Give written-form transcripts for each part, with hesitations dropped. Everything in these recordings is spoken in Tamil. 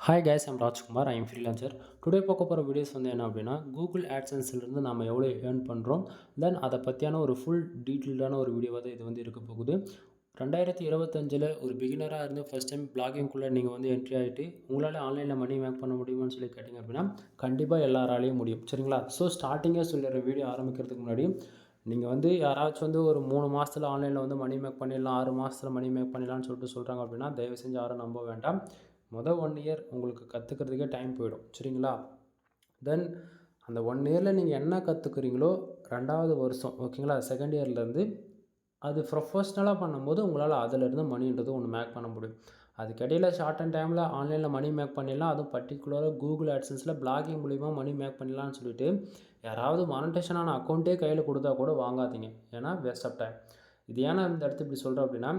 Hi guys, I'm Rajkumar. I'm freelancer. Today பார்க்க போகிற வீடியோஸ் வந்து என்ன அப்படின்னா, கூகுள் ஆட்சன்ஸ்லேருந்து நம்ம எவ்வளோ ஏர்ன் பண்ணுறோம், தென் அதை பற்றியான ஒரு ஃபுல் டீட்டெயில்டான ஒரு வீடியோவாக தான் இது வந்து இருக்க போகுது. 2025 ஒரு பிகினராக இருந்து ஃபஸ்ட் டைம் பிளாகிங்குள்ளே நீங்கள் வந்து என்ட்ரி ஆகிட்டு உங்களால் ஆன்லைனில் மணி மேக் பண்ண முடியுமான்னு சொல்லி கேட்டிங்க அப்படின்னா, கண்டிப்பாக எல்லாராலையும் முடியும். சரிங்களா? ஸோ ஸ்டார்டிங்கே சொல்லிடுற வீடியோ ஆரம்பிக்கிறதுக்கு முன்னாடி நீங்கள் வந்து யாராச்சும் வந்து ஒரு 3 மாதத்தில் ஆன்லைனில் வந்து மணி மேக் பண்ணிடலாம், 6 மாதத்தில் மணி மேக் பண்ணிடலாம்னு சொல்லிட்டு சொல்கிறாங்க அப்படின்னா, தயவு செஞ்சு யாரும் நம்ப வேண்டாம். மொதல் 1 இயர் உங்களுக்கு கற்றுக்கிறதுக்கே டைம் போயிடும். சரிங்களா? தென் அந்த 1 இயரில் நீங்கள் என்ன கற்றுக்குறீங்களோ 2வது வருஷம், ஓகேங்களா, செகண்ட் இயர்லேருந்து அது ப்ரொஃபஷ்னலாக பண்ணும்போது உங்களால் அதிலேருந்து மணின்றது ஒன்று மேக் பண்ண முடியும். அதுக்கிடையில் ஷார்ட் அண்ட் டைமில் ஆன்லைனில் மணி மேக் பண்ணிடலாம். அதுவும் பர்டிகுலராக கூகுள் ஆட்சன்ஸில் பிளாகிங் மூலிமா மணி மேக் பண்ணிடலாம்னு சொல்லிட்டு யாராவது மானிட்டேஷனான அக்கௌண்ட்டே கையில் கொடுத்தா கூட வாங்காதீங்க. ஏன்னா வேஸ்ட் ஆஃப் டைம். இது ஏன்னா இந்த இடத்து இப்படி சொல்கிறேன் அப்படின்னா,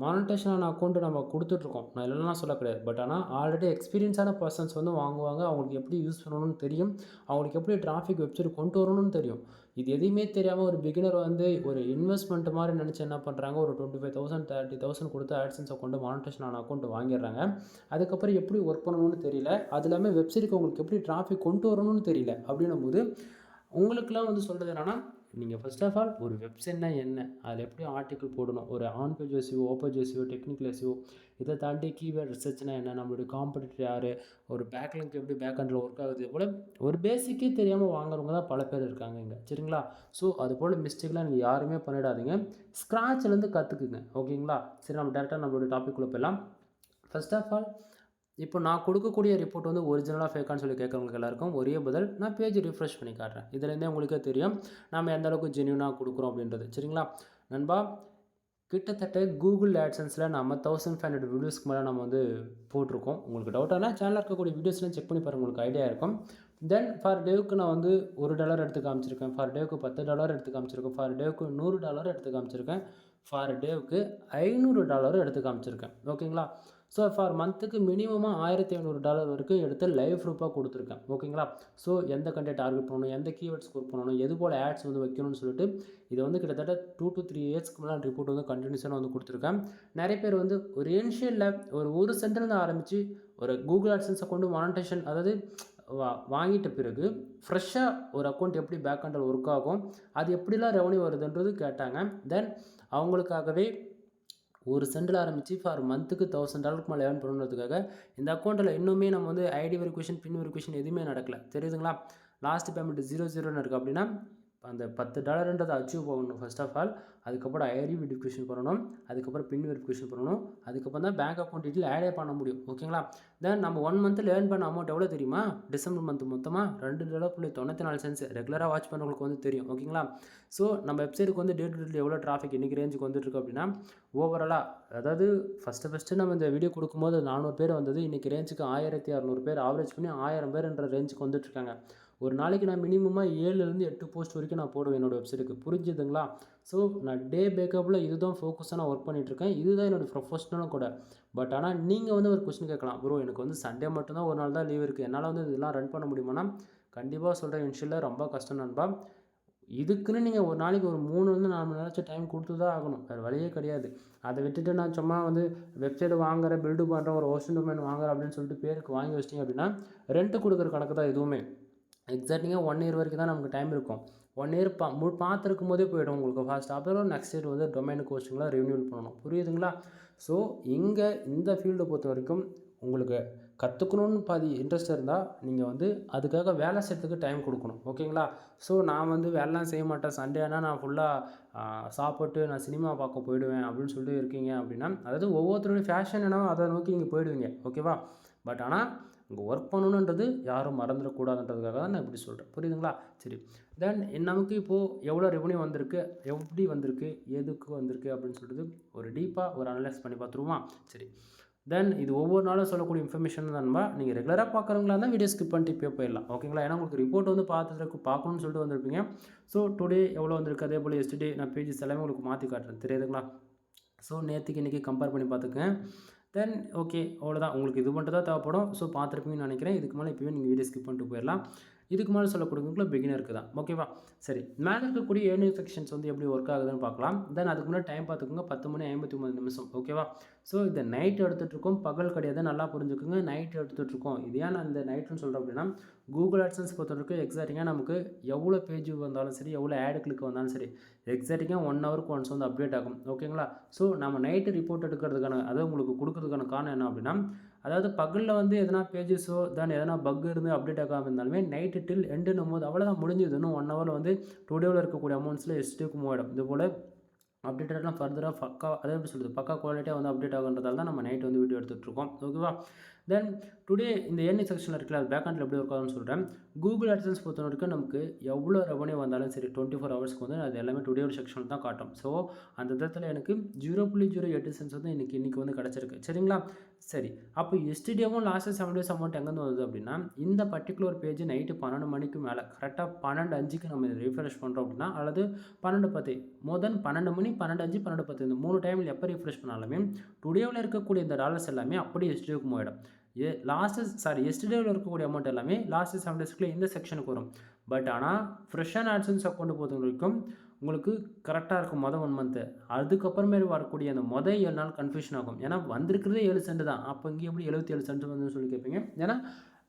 மானிட்டேஷனான அக்கௌண்ட்டு நம்ம கொடுத்துட்ருக்கோம். நான் இல்லைன்னா சொல்ல கிடையாது. பட் ஆனால் ஆல்ரெடி எக்ஸ்பீரியன்ஸான பர்சன்ஸ் வந்து வாங்குவாங்க. அவங்களுக்கு எப்படி யூஸ் பண்ணணும்னு தெரியும். அவங்களுக்கு எப்படி டிராஃபிக் வெப்சைட் கொண்டு வரணும்னு தெரியும். இது எதையுமே தெரியாமல் ஒரு பிகினர் வந்து ஒரு இன்வெஸ்ட்மெண்ட் மாதிரி நினச்சி என்ன பண்ணுறாங்க, ஒரு 25,000 30,000 கொடுத்து ஆட்சன்ஸை கொண்டு மானிட்டேஷன் ஆன அக்கௌண்ட் வாங்கிடுறாங்க. அதுக்கப்புறம் எப்படி ஒர்க் பண்ணணும்னு தெரியல. அது இல்லாமல் வெப்சைட்டுக்கு அவங்களுக்கு எப்படி டிராஃபிக் கொண்டு வரணும்னு தெரியல. அப்படின்னும் போது உங்களுக்குலாம் வந்து சொல்கிறது என்னென்னா, நீங்கள் ஃபர்ஸ்ட் ஆஃப் ஆல் ஒரு வெப்சைட்னா என்ன, அதில் எப்படி ஆர்டிக்கிள் போடணும், ஒரு on page SEO, open SEO, technical SEO, இதை தாண்டி கீவேர்ட் ரிசர்ச்னா என்ன, நம்மளுடைய காம்படிட்டர் யார், ஒரு பேக்லிங்க் எப்படி பேக் ஹண்டில் ஒர்க் ஆகுது போல் ஒரு பேசிக்கே தெரியாமல் வாங்குறவங்க தான் பல பேர் இருக்காங்க இங்கே. சரிங்களா? ஸோ அது போல் மிஸ்டேக்லாம் நீங்கள் யாருமே பண்ணிடாதீங்க. ஸ்க்ராட்ச்லேருந்து கற்றுக்குங்க. ஓகேங்களா? சரி, நம்ம டேரெக்டாக நம்மளுடைய டாபிக்குள்ளே போயிடலாம். ஃபர்ஸ்ட் ஆஃப் ஆல் இப்போ நான் கொடுக்கக்கூடிய ரிப்போர்ட் வந்து ஒரிஜினலாக ஃபேக்கான்னு சொல்லி கேட்குறவங்களுக்கு எல்லாருக்கும் ஒரே பதில், நான் பேஜ் ரிஃப்ரெஷ் பண்ணி காட்டுறேன். இதுலேருந்தே உங்களுக்கே தெரியும் நம்ம எந்த அளவுக்கு ஜென்யூனாக கொடுக்குறோம் அப்படின்றது. சரிங்களா நண்பா? கிட்டத்தட்ட கூகுள் ஆட்சன்ஸில் நம்ம 1500 வீடியோஸ்க்கு மேலே நம்ம வந்து போட்டிருக்கோம். உங்களுக்கு டவுட்டானா சேனலில் இருக்கக்கூடிய வீடியோஸ்லாம் செக் பண்ணி பாருங்கள், உங்களுக்கு ஐடியா இருக்கும். தென் ஃபார் டேவுக்கு நான் வந்து $1 எடுத்து காமிச்சிருக்கேன், ஃபார் டேவுக்கு $10 எடுத்து காமிச்சிருக்கேன், ஃபார் டேவுக்கு $100 எடுத்து காமிச்சிருக்கேன், ஃபார் டேவுக்கு $500 எடுத்து காமிச்சிருக்கேன். ஓகேங்களா? ஸோ ஃபார் மந்த்துக்கு மினிமமாக $1,500 வரைக்கும் எடுத்து லைவ் ப்ரூஃபாக கொடுத்துருக்கேன். ஓகேங்களா? ஸோ எந்த கண்டென்ட் டார்கெட் பண்ணணும், எந்த கீவேர்ட் ஸ்கோர் பண்ணணும், எது போல் ஆட்ஸ் வந்து வைக்கணும்னு சொல்லிட்டு இதை வந்து கிட்டத்தட்ட 2 to 3 இயர்ஸ்க்கு மேலே ரிப்போர்ட் வந்து கண்டினியூஸாக வந்து கொடுத்துருக்கேன். நிறைய பேர் வந்து ஒரு இனிஷியலில் ஒரு சென்டர்லேருந்து ஆரம்பித்து ஒரு கூகுள் ஆட்சன்ஸை கொண்டு மானிட்டேஷன், அதாவது வாங்கிட்ட பிறகு ஃப்ரெஷ்ஷாக ஒரு அக்கௌண்ட் எப்படி பேக் ஹண்டில் ஒர்க் ஆகும், அது எப்படிலாம் ரெவன்யூ வருதுன்றது கேட்டாங்க. தென் அவங்களுக்காகவே ஒரு சென்டில் ஆரம்பித்து ஃபார் மந்த்துக்கு $1,000 மேலே ஏர்ன் பண்ணணுன்றதுக்காக இந்த அக்கௌண்ட்டில் இன்னுமே நம்ம வந்து ஐடி வெரிஃபிகேஷன், பின் வெரிஃபிகேஷன் எதுவுமே நடக்கலை. தெரியுதுங்களா? லாஸ்ட் பேமெண்ட் 00ன்னு இருக்குது அப்படின்னா அந்த $10ன்றதை அச்சீவ் பண்ணணும் ஃபர்ஸ்ட் ஆஃப் ஆல். அதுக்கப்புறம் ஐடி வெரிஃபிகேஷன் பண்ணணும், அதுக்கப்புறம் பின் வெரிஃபிகேஷன் பண்ணணும், அதுக்கப்புறம் தான் பேங்க் அக்கௌண்ட் டீட்டெயில் ஆடே பண்ண முடியும். ஓகேங்களா? தென் நம்ம 1 மந்த்தில் ஏர்ன் பண்ண அமௌண்ட் எவ்வளோ தெரியுமா? டிசம்பர் மந்த் மொத்தமாக $2.94 ரெகுலராக வாட்ச் பண்ணுறவங்களுக்கு வந்து தெரியும். ஓகேங்களா? ஸோ நம்ம வெப்சைட்டுக்கு வந்து டே டு டே எவ்வளோ டிராஃபிக் இன்றைக்கி ரேஞ்சுக்கு வந்துட்டுருக்கு அப்படின்னா, ஓவராலாக அதாவது ஃபஸ்ட்டு நம்ம இந்த வீடியோ கொடுக்கும்போது 400 பேர் வந்தது, இன்றைக்கி ரேஞ்சுக்கு 1600 பேர் ஆவரேஜ் பண்ணி 1000 பேர்ன்ற ரேஞ்சுக்கு வந்துட்டுருக்காங்க. ஒரு நாளைக்கு நான் மினிமமாக 7லேருந்து 8 போஸ்ட் வரைக்கும் நான் போடுவேன் என்னோடய வெப்சைட்டுக்கு. புரிஞ்சுதுங்களா? ஸோ நான் டே பேக்கப்பில் இதுதான் ஃபோக்கஸாக நான் ஒர்க் பண்ணிகிட்ருக்கேன். இதுதான் என்னோடய ப்ரொஃபஷனலும் கூட. பட் ஆனால் நீங்கள் வந்து ஒரு கொஸ்டின் கேட்கலாம், ப்ரோ எனக்கு வந்து சண்டே மட்டும்தான் ஒரு நாள் தான் லீவ் இருக்குது, என்னால் வந்து இதெல்லாம் ரன் பண்ண முடியுமானா? கண்டிப்பாக சொல்கிறேன், இனிஷியலாக ரொம்ப கஷ்டம் நண்பா. இதுக்குன்னு நீங்கள் ஒரு நாளைக்கு ஒரு 3லேருந்து 4 மணி நேரம் டைம் கொடுத்து தான் ஆகணும், வேறு வழியே கிடையாது. அதை விட்டுட்டு நான் சும்மா வந்து வெப்சைட் வாங்குறேன், பில்டு பண்ணுறேன், ஒரு ஹோஸ்டிங் டொமைன் வாங்குறேன் அப்படின்னு சொல்லிட்டு பேருக்கு வாங்கி வச்சிட்டிங்க அப்படின்னா ரெண்ட்டு கொடுக்குற கணக்கு தான் இதுவுமே. எக்ஸாக்டிங்காக 1 இயர் வரைக்கும் தான் நமக்கு டைம் இருக்கும். 1 இயர் பார்த்துருக்கும் போதே போய்டும் உங்களுக்கு ஃபாஸ்ட். அப்புறம் நெக்ஸ்ட் இயர் வந்து டொமைனுக்கு ஹோஸ்டிங்லாம் ரினியூவல் பண்ணணும். புரியுதுங்களா? ஸோ இங்கே இந்த ஃபீல்டை பொறுத்த வரைக்கும் உங்களுக்கு கற்றுக்கணுன்னு பாதி இன்ட்ரெஸ்ட் இருந்தால் நீங்கள் வந்து அதுக்காக வேலை செய்கிறதுக்கு டைம் கொடுக்கணும். ஓகேங்களா? ஸோ நான் வந்து வேலைலாம் செய்ய மாட்டேன், சண்டே ஆனால் நான் ஃபுல்லாக சாப்பிட்டு நான் சினிமா பார்க்க போயிடுவேன் அப்படின்னு சொல்லிட்டு இருக்கீங்க அப்படின்னா, அதாவது ஒவ்வொருத்தருடைய ஃபேஷன் என்னவோ அதை நோக்கி நீங்கள் போயிடுவீங்க. ஓகேவா? பட் ஆனால் இங்கே ஒர்க் பண்ணணுன்றது யாரும் மறந்துடக்கூடாதுன்றதுக்காக தான் நான் இப்படி சொல்கிறேன். புரியுதுங்களா? சரி, தென் நமக்கு இப்போது எவ்வளோ ரெவன்யூ வந்திருக்கு, எப்படி வந்திருக்கு, எதுக்கு வந்திருக்கு அப்படின்னு சொல்லிட்டு ஒரு டீப்பாக ஒரு அனலைஸ் பண்ணி பார்த்துருவோமா? சரி, தென் இது ஒவ்வொரு நாளும் சொல்லக்கூடிய இன்ஃபர்மேஷன் தான்பா. நீங்கள் ரெகுலராக பார்க்குறவங்களா இருந்தால் வீடியோ ஸ்கிப் பண்ணிட்டு இப்போயே போயிடலாம். ஓகேங்களா? ஏன்னா உங்களுக்கு ரிப்போர்ட் வந்து பார்க்கணும்னு சொல்லிட்டு வந்திருப்பீங்க. ஸோ டுடே எவ்வளோ வந்திருக்கு, அதே போல் எஸ்டர்டே நான் பேஜஸ் எல்லாமே உங்களுக்கு மாற்றி காட்டுறேன். தெரியுதுங்களா? ஸோ நேற்றுக்கு இன்றைக்கி கம்பேர் பண்ணி பார்த்துக்கங்க. தென் ஓகே, அவ்வளோதான். உங்களுக்கு இது மட்டும் தான் தேவைப்படும். ஸோ பார்த்துருப்பீங்கன்னு நினைக்கிறேன். இதுக்கு மேலே இப்போவே நீங்கள் வீடியோ ஸ்கிப் பண்ணிட்டு போயிடலாம். இதுக்கு மேலே சொல்லக்கூடியவங்களுக்குள்ள பிகினருக்கு தான். ஓகேவா? சரி. மேலே இருக்கக்கூடிய ஏர்னிங் செக்ஷன்ஸ் வந்து எப்படி ஒர்க் ஆகுதுன்னு பார்க்கலாம். தென் அதுக்கு முன்னாடி டைம் பார்த்துக்கோங்க 10:59 ஓகேவா? ஸோ இதை நைட் எடுத்துகிட்ருக்கோம், பகல் கிடையாது. நல்லா புரிஞ்சுக்கோங்க. நைட் எடுத்துகிட்ருக்கோம். இது ஏன் நான் இந்த நைட்டுன்னு சொல்கிறேன் அப்படின்னா, கூகுள் ஆட்சன்ஸ் பொறுத்தவரைக்கும் எக்ஸாக்டிங்காக நமக்கு எவ்வளோ பேஜ் வந்தாலும் சரி, எவ்வளோ ஆட் கிளிக் வந்தாலும் சரி, எக்ஸாக்டிங்காக 1 ஹவருக்கு ஒன்ஸ் வந்து அப்டேட் ஆகும். ஓகேங்களா? ஸோ நம்ம நைட்டு ரிப்போர்ட் எடுக்கிறதுக்கான அதாவது உங்களுக்கு கொடுக்கறதுக்கான காரணம் என்ன அப்படின்னா, அதாவது பகலில் வந்து எதனா பேஜஸோ தென் எதனா பக் இருந்து அப்டேட் ஆகாமல் இருந்தாலுமே நைட்டு டில் எண்டுன்னும் போது அவ்வளோதான் முடிஞ்சது. இன்னும் 1 ஹவரில் வந்து டுடேவில் இருக்கக்கூடிய அமௌண்ட்ஸில் எஸ்டிக்கு மூவ் ஆகிடும். இதுபோல் அப்டேட்டட்லாம் ஃபர்தராக அதாவது எப்படி சொல்கிறது, பக்கா குவாலிட்டியாக வந்து அப்டேட் ஆகுன்றதால தான் நம்ம நைட் வந்து வீடியோ எடுத்துகிட்ருக்கோம். ஓகேவா? தென் டுடே இந்த ஏர்னிங் செக்ஷனில் இருக்குல்ல, அது பேக் ஹேண்டில் எப்படி ஒர்க் ஆகும்னு சொல்கிறேன். கூகுள் ஆட்சன்ஸ் பொறுத்த வரைக்கும் நமக்கு எவ்வளோ ரெவன்யூ வந்தாலும் சரி 24 ஹவர்ஸ்க்கு வந்து அது எல்லாமே டுடே ஒரு செக்ஷனில் தான் காட்டும். ஸோ அந்த விதத்தில் எனக்கு 0.08 சென்ட்ஸ் வந்து இன்றைக்கி வந்து கிடச்சிருக்கு. சரிங்களா? சரி. அப்போ எஸ்டிடேவும் லாஸ்ட் 7 டேஸ் அமௌண்ட் எங்கேருந்து வருது அப்படின்னா, இந்த பர்டிகுலர் பேஜ் நைட்டு 12 மணிக்கு மேலே கரெக்டாக 12:05க்கு நம்ம ரீஃப்ரெஷ் பண்ணுறோம் அப்படின்னா, அல்லது 12:10 மோர் 12 மணி 12:05 12:10 இந்த 3 டைமில் எப்போ ரீஃப்ரெஷ் பண்ணாலுமே டுடேவில் இருக்கக்கூடிய இந்த டாலர்ஸ் எல்லாமே அப்படியே எஸ்டிடேவுக்கு மூவாயிடும். எஸ்டர்டேவில் இருக்கக்கூடிய அமௌண்ட் எல்லாமே லாஸ்ட் 7 டேஸ்க்குள்ளே இந்த செக்ஷனுக்கு வரும். பட் ஆனால் ஃப்ரெஷ் அண்ட் ஆட்சன்ஸ் அக்கௌண்ட் பொறுத்த வரைக்கும் உங்களுக்கு கரெக்டாக இருக்கும் 1 மந்த்து. அதுக்கப்புறமேல் வரக்கூடிய அந்த 7 நாள் கன்ஃபியூஷன் ஆகும். ஏன்னா வந்திருக்கிறதே 7 சென்ட் தான். அப்போ இங்கே எப்படி 77 சென்ட் வந்து சொல்லி கேட்பீங்க. ஏன்னா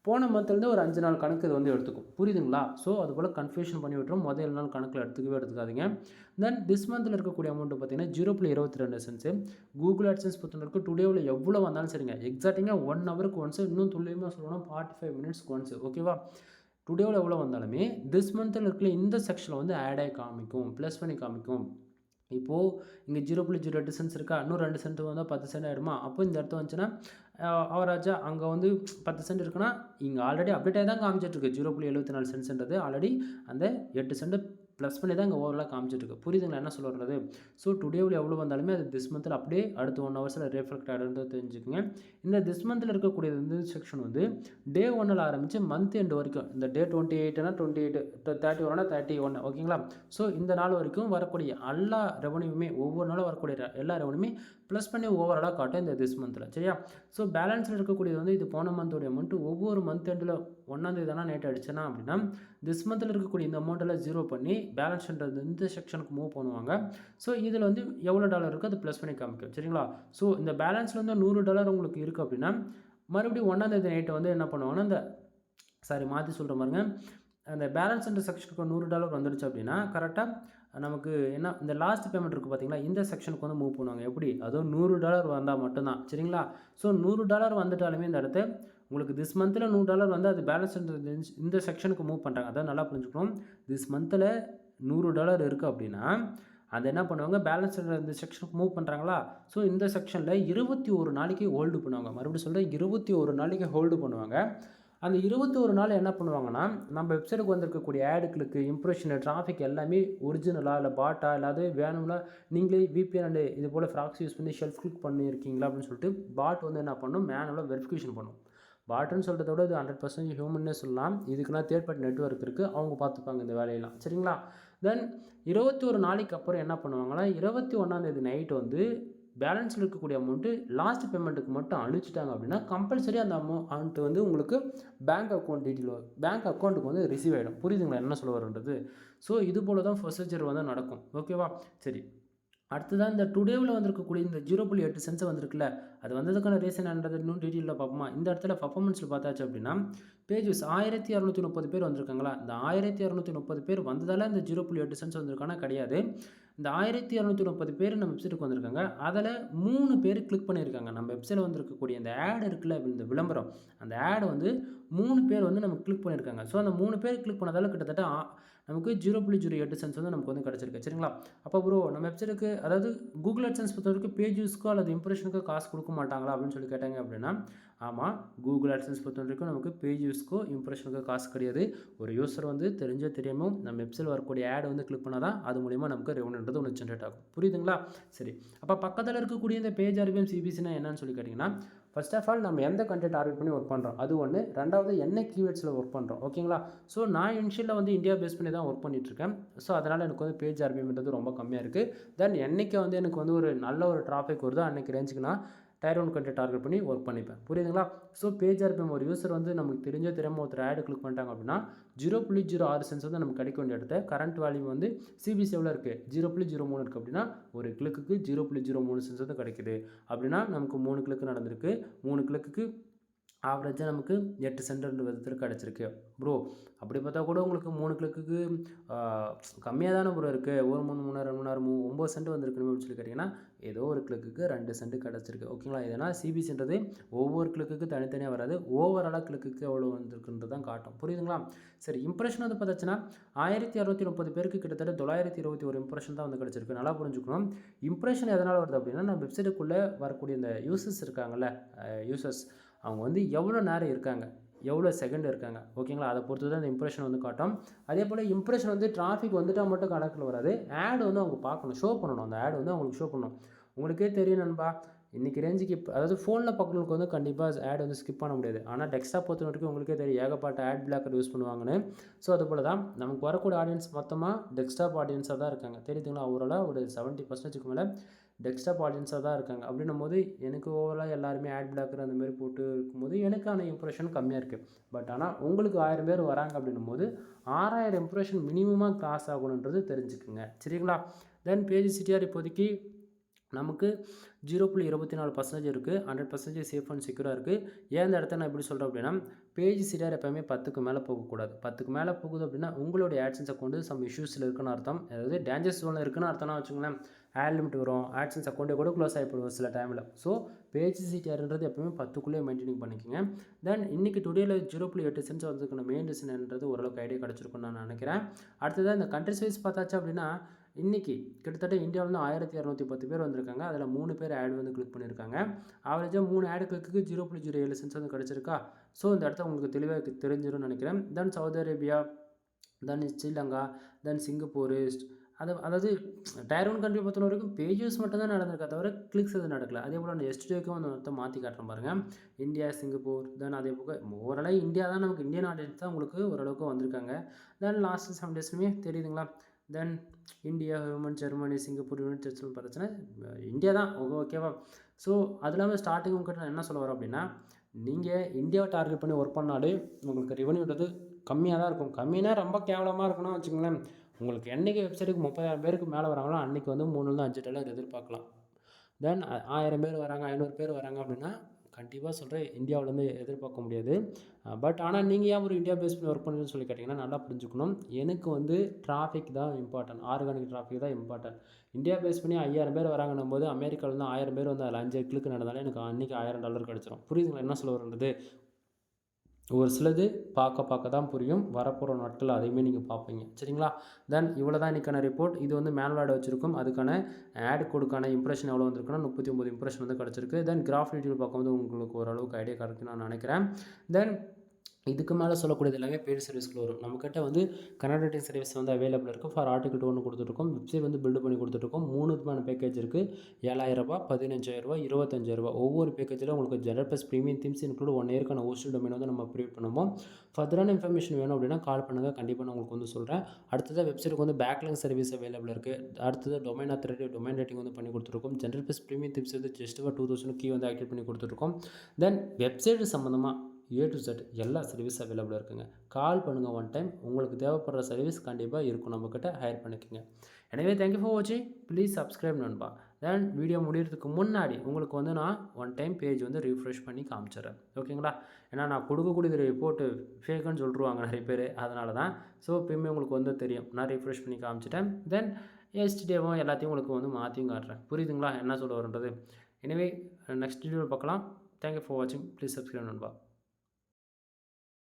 போன மந்த்லேருந்து ஒரு 5 நாள் கணக்கு இது வந்து எடுத்துக்கும். புரியுதுங்களா? ஸோ அதுபோல் கன்ஃபியூஷன் பண்ணி விட்டுரும். 7 நாள் கணக்கில் எடுத்துக்காதீங்க. தென் திஸ் மந்தில் இருக்கக்கூடிய அமௌண்ட்டு பார்த்தீங்கன்னா 0.22 சென்ட்ஸு. கூகுள் ஆட்சன்ஸ் பொறுத்தவரைக்கும் டுடேவில் எவ்வளோ வந்தாலும் சரிங்க, எக்ஸாக்டிங்காக 1 ஹவருக்கு ஒன்ஸு, இன்னும் துல்லியமாக சொல்லணும்னா 45 மினிட்ஸ்க்கு ஒன்ஸு. ஓகேவா? டுடேவில் எவ்வளோ வந்தாலுமே திஸ் மந்தில் இருக்கிற இந்த செக்ஷனில் வந்து ஆட் ஆகி காமிக்கும், ப்ளஸ் பண்ணி காமிக்கும். இப்போது இங்கே 0.08 சென்ட்ஸ் இருக்கா, இன்னும் 2 சென்ட் வந்தால் 10 சென்ட் ஆகிடுமா? அப்போ இந்த இடத்த வந்துச்சுன்னா அவராஜா அங்கே வந்து 10 சென்ட் இருக்குன்னா இங்கே ஆல்ரெடி அப்டேட் ஆகி தான் காமிச்சிட்ருக்கு. 0.74 சென்ட்ஸ்ன்றது ஆல்ரெடி அந்த 8 சென்ட் ப்ளஸ் பண்ணி தான் இங்கே ஓவராலாக காமிச்சிட்ருக்கு. புரியுதுங்களா என்ன சொல்ல வர்றது? ஸோ டுடேவில் எவ்வளோ வந்தாலுமே அது திஸ் மந்தில் அப்படியே அடுத்த 1 ஹவர்ஸில் ரிஃப்ளெக்ட் ஆகிடுறது தெரிஞ்சுக்கோங்க. இந்த திஸ் மந்தில் இருக்கக்கூடிய இந்த செக்ஷன் வந்து டே 1ல் ஆரம்பித்து மந்த் எண்டு வரைக்கும், இந்த டே 28னா 28, 31னா 31 ஓகேங்களா? ஸோ இந்த நாள் வரைக்கும் வரக்கூடிய எல்லா ரெவன்யூமே, ஒவ்வொரு நாளும் வரக்கூடிய எல்லா ரெவன்யூமே ப்ளஸ் பண்ணி ஓவராலாக காட்டும் இந்த திஸ் மந்தில். சரியா? ஸோ பேலன்ஸில் இருக்கக்கூடியது வந்து இது போன மந்தோடைய அமௌண்ட்டு ஒவ்வொரு மந்த் எண்டில் 1ஆம் தேதி தானே நேற்று அடிச்சேன்னா அப்படின்னா திஸ் மந்தில் இருக்கக்கூடிய இந்த அமௌண்ட்டெல்லாம் ஜீரோ பண்ணி பேலன்ஸ்ன்றது இந்த செக்ஷனுக்கு மூவ் பண்ணுவாங்க. ஸோ இதில் வந்து எவ்வளோ டாலர் இருக்குது அது ப்ளஸ் பண்ணி காமிக்கும். சரிங்களா? ஸோ இந்த பேலன்ஸில் வந்து $100 உங்களுக்கு இருக்குது அப்படின்னா மறுபடியும் 1ஆம் தேதி நைட்டு வந்து என்ன பண்ணுவாங்கன்னா மாற்றி சொல்கிற மாதிரிங்க, அந்த பேலன்ஸ் என்ற செக்ஷனுக்கு $100 வந்துடுச்சு அப்படின்னா கரெக்டாக நமக்கு என்ன இந்த லாஸ்ட் பேமெண்ட் இருக்குது பார்த்தீங்களா, இந்த செக்ஷனுக்கு வந்து மூவ் பண்ணுவாங்க. எப்படி? அதுவும் $100 வந்தால் மட்டும்தான். சரிங்களா? ஸோ $100 வந்துட்டாலுமே இந்த இடத்த உங்களுக்கு திஸ் மந்தில் $100 வந்து அது பேலன்ஸ் இந்த செக்ஷனுக்கு மூவ் பண்ணுறாங்க. அதான் நல்லா புரிஞ்சுக்கணும். திஸ் மந்தில் $100 இருக்குது அப்படின்னா அது என்ன பண்ணுவாங்க, பேலன்ஸ் இந்த செக்ஷனுக்கு மூவ் பண்ணுறாங்களா, ஸோ இந்த செக்ஷனில் 21 நாளைக்கு ஹோல்டு பண்ணுவாங்க. மறுபடியும் சொல்கிறேன், 21 நாளைக்கு ஹோல்டு பண்ணுவாங்க. அந்த 21 நாள் என்ன பண்ணுவாங்கன்னா, நம்ம வெப்சைட்டுக்கு வந்திருக்கக்கூடிய ஆடுகளுக்கு இம்ப்ரெஷனு, டிராஃபிக் எல்லாமே ஒரிஜினலா இல்லை பாட்டா இல்லாது வேணும்னா நீங்களே VPN அண்டு இது போல் ஃப்ராக்ஸ் யூஸ் பண்ணி ஷெல்ஃப் கிளிக் பண்ணியிருக்கீங்களா அப்படின்னு சொல்லிட்டு பாட் வந்து என்ன பண்ணும், மேனுவலாக வெரிஃபிகேஷன் பண்ணும். பாட்டுன்னு சொல்கிறத விட இது 100% ஹியூமன்னே சொல்லலாம். இதுக்குன்னா தேர்ட் பார்ட்டி நெட்வொர்க் இருக்குது, அவங்க பார்த்துப்பாங்க இந்த வேலையெல்லாம். சரிங்களா? தென் 21 நாளைக்கு அப்புறம் என்ன பண்ணுவாங்கன்னா, 21ஆம் தேதி நைட்டு வந்து பேலன்ஸில் இருக்கக்கூடிய அமௌண்ட்டு லாஸ்ட் பேமெண்ட்டுக்கு மட்டும் அனுப்பிச்சிட்டாங்க அப்படின்னா கம்பல்சரி அந்த அமௌண்ட் வந்து உங்களுக்கு பேங்க் அக்கௌண்ட்டுக்கு வந்து ரிசீவ் ஆகிடும். புரியுதுங்களா என்ன சொல்ல வரன்றது? ஸோ இது போல் தான் ப்ரொசீஜர் வந்து நடக்கும். ஓகேவா? சரி, அடுத்ததான் இந்த டுடேவில் வந்திருக்கக்கூடிய இந்த 0.8 சென்ட்ஸ் வந்திருக்குல்ல, அது வந்ததுக்கான ரீசன் என்னது இன்னும் டீட்டெயிலில் பார்ப்போமா? இந்த இடத்துல பர்ஃபார்மன்ஸில் பார்த்தாச்சு அப்படின்னா பேஜஸ் 1630 பேர் வந்திருக்காங்களா, இந்த 1630 பேர் வந்ததால் இந்த 0.8 சென்ட்ஸ் வந்திருக்கானா கிடையாது. இந்த 1630 பேர் நம்ம வெப்சைட்டுக்கு வந்திருக்காங்க. அதில் 3 பேர் கிளிக் பண்ணியிருக்காங்க. நம்ம வெப்சைட்டில் வந்திருக்கக்கூடிய இந்த ஆட் இருக்குல்ல, இந்த விளம்பரம், அந்த ஆட் வந்து 3 பேர் வந்து நம்ம கிளிக் பண்ணியிருக்காங்க. ஸோ அந்த 3 பேர் கிளிக் பண்ணதால் கிட்டத்தட்ட நமக்கு 0.08 சென்ட்ஸ் வந்து நமக்கு வந்து கிடச்சிருக்கு. சரிங்களா? அப்போ ப்ரோ நம்ம வெப்சைட்டுக்கு அதாவது கூகுள் AdSense பொறுத்த வரைக்கும் பேஜஸ்க்கோ அல்லது இம்ப்ரெஷனுக்கோ காசு கொடுக்க மாட்டாங்களா அப்படின்னு சொல்லி கேட்டாங்க அப்படின்னா, ஆமாம், கூகுள் AdSense பொறுத்த வரைக்கும் நமக்கு பேஜஸ்க்கோ இம்ப்ரெஷனுக்கோ காசு கிடையாது. ஒரு யூஸர் வந்து தெரியாமல் நம்ம வெப்சைட்டில் வரக்கூடிய ஆட் வந்து கிளிக் பண்ணால் தான் அது மூலிமா நமக்கு ரெவன்யூன்றது ஒன்று ஜென்ரேட் ஆகும். புரியுதுங்களா? சரி, அப்போ பக்கத்தில் இருக்கக்கூடிய இந்த பேஜ் RPM CPCனா என்னன்னு சொல்லி கேட்டிங்கன்னா, ஃபர்ஸ்ட் ஆஃப் ஆல் நம்ம எந்த கண்டென்ட் டார்கெட் பண்ணி ஒர்க் பண்ணுறோம் அது ஒன்று, ரெண்டாவது என்ன கீவேர்ட்ஸில் ஒர்க் பண்ணுறோம். ஓகேங்களா? ஸோ நான் இனிஷியலில் வந்து இந்தியா பேஸ் பண்ணி தான் ஒர்க் பண்ணிகிட்ருக்கேன். ஸோ அதனால் எனக்கு வந்து பேஜ் RPMன்றது ரொம்ப கம்மியாக இருக்குது. தென் என்றைக்கு வந்து எனக்கு வந்து ஒரு நல்ல ஒரு டிராஃபிக் வருதோ அன்றைக்கி ரேஞ்சுக்கு நான் டயர் 1 கண்ட்ரி டார்கெட் பண்ணி ஒர்க் பண்ணிப்பேன். புரியுதுங்களா? ஸோ பேஜ் ஆர்பிஎம் ஒரு யூசர் வந்து நமக்கு தெரிஞ்சோ தெரியாமல் ஒருத்தர் ஆட் கிளிக் பண்ணிட்டாங்க அப்படின்னா 0.06 சென்ட்ஸ் வந்து நமக்கு கிடைக்க வேண்டிய இடத்த கரண்ட் வேல்யூ வந்து சிபிசி எவ்வளோ இருக்குது 0.03 இருக்குது அப்படின்னா ஒரு கிளிக்கு 0.03 சென்ட்ஸ் வந்து கிடைக்குது. அப்படின்னா நமக்கு 3 கிளிக்கு நடந்திருக்கு. 3 கிளிக்கு ஆவரேஜாக நமக்கு 8 சென்ட்ன்ற விதத்தில் கிடச்சிருக்கு ப்ரோ. அப்படி பார்த்தா கூட உங்களுக்கு 3 கிளிக்கு கம்மியாக தானே ப்ரோ இருக்குது. ஒரு 3 மணி நேரம் 2 மணி நேரம் 9 சென்ட் வந்திருக்கணும் அப்படின்னு சொல்லி கேட்டிங்கன்னா ஏதோ ஒரு கிளிக்கு 2 சென்ட் கிடச்சிருக்கு. ஓகேங்களா? இதனா சிபிசின்றது ஒவ்வொரு கிளிக்கு தனித்தனியாக வராது, ஓவராலாக கிளிக்கு எவ்வளோ வந்திருக்குன்றது தான் காட்டும். புரியுதுங்களா? சரி, இம்ப்ரெஷன் வந்து பார்த்தாச்சுன்னா 1630 பேருக்கு கிட்டத்தட்ட 921 இம்ப்ரெஷன் தான் வந்து கிடச்சிருக்கு. நல்லா புரிஞ்சுக்கணும். இம்ப்ரெஷன் எதனால் வருது அப்படின்னா நம்ம வெப்சைட்டுக்குள்ளே வரக்கூடிய இந்த யூசர்ஸ் இருக்காங்கல்ல, யூசர்ஸ் அவங்க வந்து எவ்வளோ நேரம் இருக்காங்க, எவ்வளோ செகண்ட் இருக்காங்க. ஓகேங்களா? அதை பொறுத்து தான் இந்த இம்ப்ரெஷன் வந்து காட்டும். அதே போல் இம்ப்ரெஷன் வந்து டிராஃபிக் வந்துட்டால் மட்டும் கணக்கில் வராது. ஆட் வந்து அவங்க பார்க்கணும், ஷோ பண்ணணும். அந்த ஆட் வந்து அவங்களுக்கு ஷோ பண்ணணும். உங்களுக்கே தெரியும் நண்பா, இன்றைக்கி ரேஞ்சுக்கு அதாவது ஃபோனில் பார்க்குறவங்களுக்கு வந்து கண்டிப்பாக ஆட் வந்து ஸ்கிப் பண்ண முடியாது. ஆனால் டெஸ்க்டாப் பொறுத்த வரைக்கும் உங்களுக்கே தெரியும் ஏகப்பட்ட ஆட் பிளாக்கர் யூஸ் பண்ணுவாங்கன்னு. ஸோ அது போல் தான் நமக்கு வரக்கூடிய ஆடியன்ஸ் மொத்தமாக டெஸ்க்டாப் ஆடியன்ஸாக தான் இருக்காங்க. தெரியுதுங்களா? ஓவராலாக ஒரு 70% மேலே டெஸ்க்டாப் ஆடியன்ஸாக தான் இருக்காங்க. அப்படின்னும் போது எனக்கு ஓவராலாக எல்லாருமே ஆட் பிளாக்கர் அந்தமாரி போட்டு இருக்கும்போது எனக்கான இம்ப்ரெஷன் கம்மியாக இருக்குது. பட் ஆனால் உங்களுக்கு 1000 பேர் வராங்க அப்படின்னும் போது 6000 இம்ப்ரெஷன் மினிமமாக காசு ஆகணுன்றது தெரிஞ்சுக்குங்க. சரிங்களா? தென் பேஜ் சிடிஆர் இப்போதைக்கு நமக்கு 0.24% இருக்குது. 100% சேஃப் அண்ட் செக்யூராக இருக்குது. ஏன் இந்த இடத்த நான் எப்படி சொல்கிறேன் அப்படின்னா பேஜ் சிடிஆர் எப்போயுமே 10க்கு மேலே போகக்கூடாது. 10க்கு மேலே போகுது அப்படின்னா உங்களுடைய ஆட்சன்ஸ் அக்கௌண்ட் சம் இஷ்யூஸில் இருக்குன்னு அர்த்தம். அதாவது டேஞ்சர் ஜோனில் இருக்குன்னு அர்த்தம்னா வச்சுங்களேன், ஆட் லிமிட் வரும், ஆட்சன்ஸ் அக்கௌண்ட்டே கூட க்ளோஸ் ஆகிப்படும் சில டைமில். ஸோ பேஜ் சிடிஆர்ன்றது எப்போயுமே 10க்குள்ளேயே மெயின்டைனிங் பண்ணிக்கோங்க. தென் இன்றைக்கி டுடேயில் 0.8 சென்ட்ஸ் வந்ததுக்கான மெயின் ரீசன்ன்றது ஓரளவுக்கு ஐடியா கிடச்சிருக்குன்னு நான் நினைக்கிறேன். அடுத்ததாக இந்த கண்ட்ரிஸ் வைஸ் பார்த்தாச்சு அப்படின்னா இன்றைக்கி கிட்டத்தட்ட இந்தியாவில் வந்து 1210 பேர் வந்திருக்காங்க. அதில் 3 பேர் ஆட் வந்து கிளிக் பண்ணியிருக்காங்க. ஆவரேஜாக 3 ஆட் கிளிக்கு 0.07 சென்ட்ஸ் வந்து கிடச்சிருக்கா. ஸோ இந்த இடத்த உங்களுக்கு தெளிவாக தெரிஞ்சிடும்னு நினைக்கிறேன். தென் சவுதி அரேபியா, தென் ஸ்ரீலங்கா, தென் சிங்கப்பூர், அதாவது டயர் 1 கண்ட்ரி பொறுத்த வரைக்கும் பேஜஸ் மட்டும் தான் நடந்திருக்கா தவிர கிளிக்ஸ் எதுவும் நடக்கல. அதே போல் அந்த எஸ்டிஏக்கும் அந்த மொத்தம் மாற்றி காட்டுறேன் பாருங்கள். இந்தியா, சிங்கப்பூர், தென் அதே போக ஓரளவு இந்தியா தான் நமக்கு இந்தியன் ஆடியன்ஸ் தான் உங்களுக்கு ஓரளவுக்கு வந்திருக்காங்க. தென் லாஸ்ட் 7 டேஸ்லுமே தெரியுதுங்களா. Then India, human, Germany, Singapore, united ஸ்டேட்ஸ்னு பார்த்துச்சுன்னா இந்தியா தான் ஓகேவா. ஸோ அது இல்லாமல் ஸ்டார்டிங் உங்கள்கிட்ட நான் என்ன சொல்ல வரேன் அப்படின்னா நீங்கள் இந்தியாவை டார்கெட் பண்ணி ஒர்க் பண்ணாலே உங்களுக்கு ரெவன்யூன்றது கம்மியாக தான் இருக்கும். கம்மினா ரொம்ப கேவலமாக இருக்கணும்னு வச்சுக்கோங்களேன். உங்களுக்கு என்றைக்கு வெப்சைட்டுக்கு 30,000 பேருக்கு மேலே வராங்களோ அன்றைக்கி வந்து 3-5 எதிர்பார்க்கலாம். தென் 1000 பேர் வராங்க, 500 பேர் வராங்க அப்படின்னா கண்டிப்பாக சொல்கிறேன் இந்தியாவிலேருந்து எதிர்பார்க்க முடியாது. பட் ஆனால் நீங்கள் ஏன் ஒரு இந்தியா பேஸ் பண்ணி ஒர்க் பண்ணுறதுன்னு சொல்லி கேட்டிங்கன்னா நல்லா புரிஞ்சுக்கணும். எனக்கு வந்து டிராஃபிக் தான் இம்பார்ட்டன்ட், ஆர்கானிக் டிராஃபிக் தான் இம்பார்ட்டன்ட். இந்தியா பேஸ் பண்ணி 5000 பேர் வராங்கன்னும் போது அமெரிக்காவிலேருந்து 1000 பேர் வந்து அதில் 5 கிளிக் நடந்தாலே எனக்கு அன்றைக்கி $1000 கிடச்சிரும். புரியுதுங்களா என்ன சொல்ல வரது? ஒரு சிலது பார்க்க தான் புரியும். வரப்போகிற நாட்கள் அதையுமே நீங்கள் பார்ப்பீங்க. சரிங்களா? தென் இவ்வளோ தான் இன்றைக்கான ரிப்போர்ட். இது வந்து மேனுவல் ஆட் வச்சுருக்கும். அதுக்கான ஆட் கோடுக்கான இம்ப்ரெஷன் எவ்வளோ வந்திருக்குன்னா 39 இம்ப்ரெஷன் வந்து கிடச்சிருக்கு. தென் கிராஃப் டீட்டெயில் பார்க்கும்போது உங்களுக்கு ஓரளவுக்கு ஐடியா கிடைக்குன்னு நான் நினைக்கிறேன். தென் இதுக்கு மேலே சொல்லக்கூடியது எல்லாமே பெய்டு சர்வீஸ்க்குள்ள வரும். நம்மக்கிட்ட வந்து கன்னட ரைட்டிங் சர்வீஸ் வந்து அவைலபிள் இருக்குது. ஃபார் ஆர்டிகல் 2 கொடுத்துட்ருக்கோம். வெப்சைட் வந்து பில்டு பண்ணி கொடுத்துட்ருக்கோம். 3 விதமான பேக்கேஜ் இருக்குது. $7,000, $15,000, $25,000. ஒவ்வொரு பேக்கேஜில் உங்களுக்கு general plus premium themes include 1 இயர்க்கான ஹோஸ்டல் டொமைன் வந்து நம்ம ப்ரொவைட் பண்ணுவோம். ஃபர்தரான இன்ஃபர்மேஷன் வேணும் அப்படின்னா கால் பண்ணுங்கள். கண்டிப்பாக நான் உங்களுக்கு வந்து சொல்கிறேன். அடுத்ததாக வெப்சைட்டுக்கு வந்து பேக்லிங்க் சர்வீஸ் அவைலபிள் இருக்குது. அடுத்தது டொமைன் அத்தாரிட்டி டொமைன் ரேட்டிங் வந்து பண்ணி கொடுத்துருக்கோம். ஜெனரல் ப்ளஸ் ப்ரீமியம் தீம்ஸ் வந்து ஜஸ்ட் 2000 கீ வந்து ஆக்டிவேட் பண்ணி கொடுத்துருக்கோம். தென் வெப்சைட் சம்மந்தமாக A to Z எல்லா சர்வீஸ் அவைலபிளாக இருக்குங்க. கால் பண்ணுங்கள் ஒன் டைம். உங்களுக்கு தேவைப்படுற சர்வீஸ் கண்டிப்பாக இருக்கும். நம்மக்கிட்ட ஹையர் பண்ணிக்கோங்க. எனவே தேங்க்யூ ஃபார் வாட்சிங். ப்ளீஸ் சப்ஸ்கிரைப் நண்பா. தென் வீடியோ முடிகிறதுக்கு முன்னாடி உங்களுக்கு வந்து நான் ஒன் டைம் பேஜ் வந்து ரீஃப்ரெஷ் பண்ணி காமிச்சிட்றேன். ஓகேங்களா? ஏன்னா நான் கொடுக்கக்கூடிய ரிப்போர்ட்டு ஃபேக்குன்னு சொல்லிடுவாங்க நிறைய பேர். அதனால தான். ஸோ எப்பயுமே உங்களுக்கு வந்து தெரியும். நான் ரீஃப்ரெஷ் பண்ணி காமிச்சிட்டேன். தென் எஸ்டிடேவும் எல்லாத்தையும் உங்களுக்கு வந்து மாற்றியும் காட்டுறேன். புரியுதுங்களா என்ன சொல்ல வரன்றது? எனவே நெக்ஸ்ட் வீடியோவில் பார்க்கலாம். தேங்க்யூ ஃபார் வாட்சிங். ப்ளீஸ் சப்ஸ்கிரைப் நண்பா.